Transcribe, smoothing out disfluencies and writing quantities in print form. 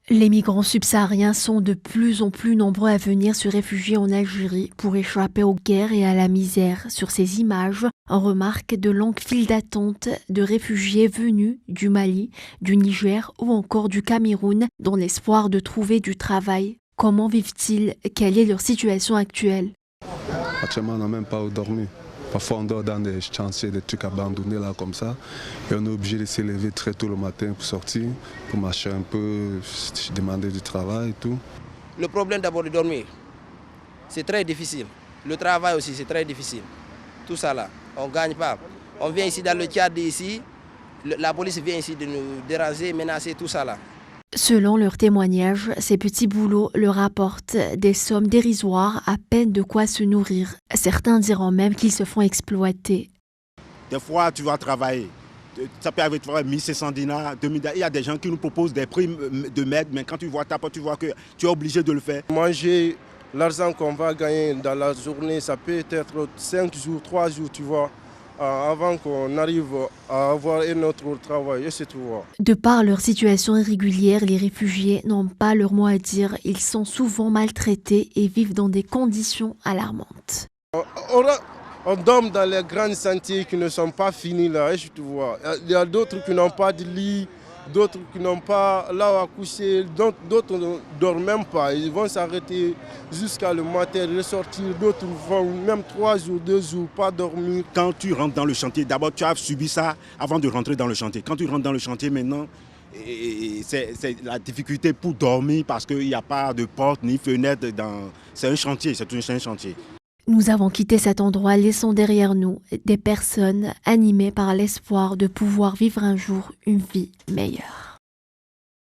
Les migrants subsahariens sont de plus en plus nombreux à venir se réfugier en Algérie pour échapper aux guerres et à la misère. Sur ces images, on remarque de longues files d'attente de réfugiés venus du Mali, du Niger ou encore du Cameroun dans l'espoir de trouver du travail. Comment vivent-ils? Quelle est leur situation actuelle? Actuellement, on n'a même pas où dormir. Parfois, on dort dans des chantiers, des trucs abandonnés là comme ça. Et on est obligé de se lever très tôt le matin pour sortir, pour marcher un peu, demander du travail et tout. Le problème d'abord de dormir, c'est très difficile. Le travail aussi, c'est très difficile. Tout ça là, on ne gagne pas. On vient ici dans le Tchad, ici, la police vient ici de nous déranger, menacer, tout ça là. Selon leurs témoignages, ces petits boulots leur apportent des sommes dérisoires, à peine de quoi se nourrir. Certains diront même qu'ils se font exploiter. Des fois, tu vas travailler. Ça peut arriver, tu vois, 1500 dinars, 2000 dinars. Il y a des gens qui nous proposent des primes de maître, mais quand tu vois ta pote, tu vois que tu es obligé de le faire. Manger, l'argent qu'on va gagner dans la journée, ça peut être 5 jours, 3 jours, tu vois, avant qu'on arrive à avoir un autre travail, et c'est tout. De par leur situation irrégulière, les réfugiés n'ont pas leur mot à dire. Ils sont souvent maltraités et vivent dans des conditions alarmantes. On dort dans les grands sentiers qui ne sont pas finis là, tu vois. Il y a d'autres qui n'ont pas de lit, d'autres qui n'ont pas là à coucher, d'autres ne dorment même pas. Ils vont s'arrêter jusqu'à le matin, ressortir, d'autres vont même 3 jours, 2 jours, pas dormir. Quand tu rentres dans le chantier, d'abord tu as subi ça avant de rentrer dans le chantier. Quand tu rentres dans le chantier maintenant, c'est la difficulté pour dormir parce qu'il n'y a pas de porte ni fenêtre. C'est un chantier, c'est un chantier. Nous avons quitté cet endroit, laissant derrière nous des personnes animées par l'espoir de pouvoir vivre un jour une vie meilleure.